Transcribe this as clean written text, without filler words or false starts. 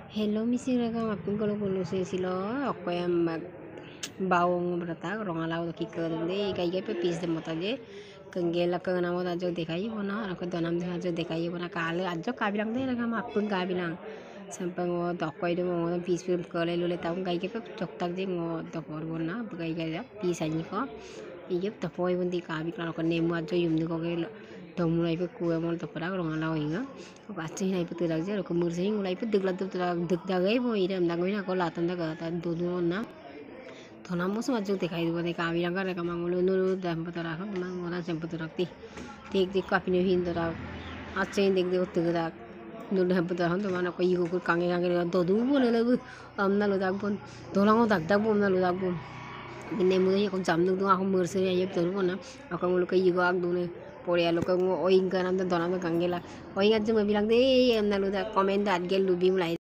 Hello misiraga mapin kalau kulo silo ako yang bawang berata rongalau ki kerende kai kai pe piece de mota je kenggela ke namo ajo dekai bona aku donam de ajo dekai bona kale ajo kabilang de raga mapin kabilang sampai ngo dokoi de ngo piece film kale lule taung kai kai pe tok tak je ngo dokor bona kai kai ya piece ani ko iya topoi bundi kabilang ko nemu ajo yum de ko ke mulai pe kue mol to pera rongalau inga baca ini ipu tirak je ko mursi mulai pe degla tu tirak deg dagai bo ire am dangoi na ko latan da ta dodo na thona mo sama jo dekai do de ka bilang ka ka mangolo no dam patara ko mangona sem patara ti tik tik ka pinu hin dora ache dek de uttu da no dam patara to mana ko igo ko kange kange dodo bo le le am na lo dak bon dolango dak dak bo na lo dak bo ne mu ye ko jam nu ako mursi ye to bo na ako mo ko igo ak do ne Korea lo kang oing ka nam don donam kang gela oing at mo bilang de am na lo da comment at gel lubim lai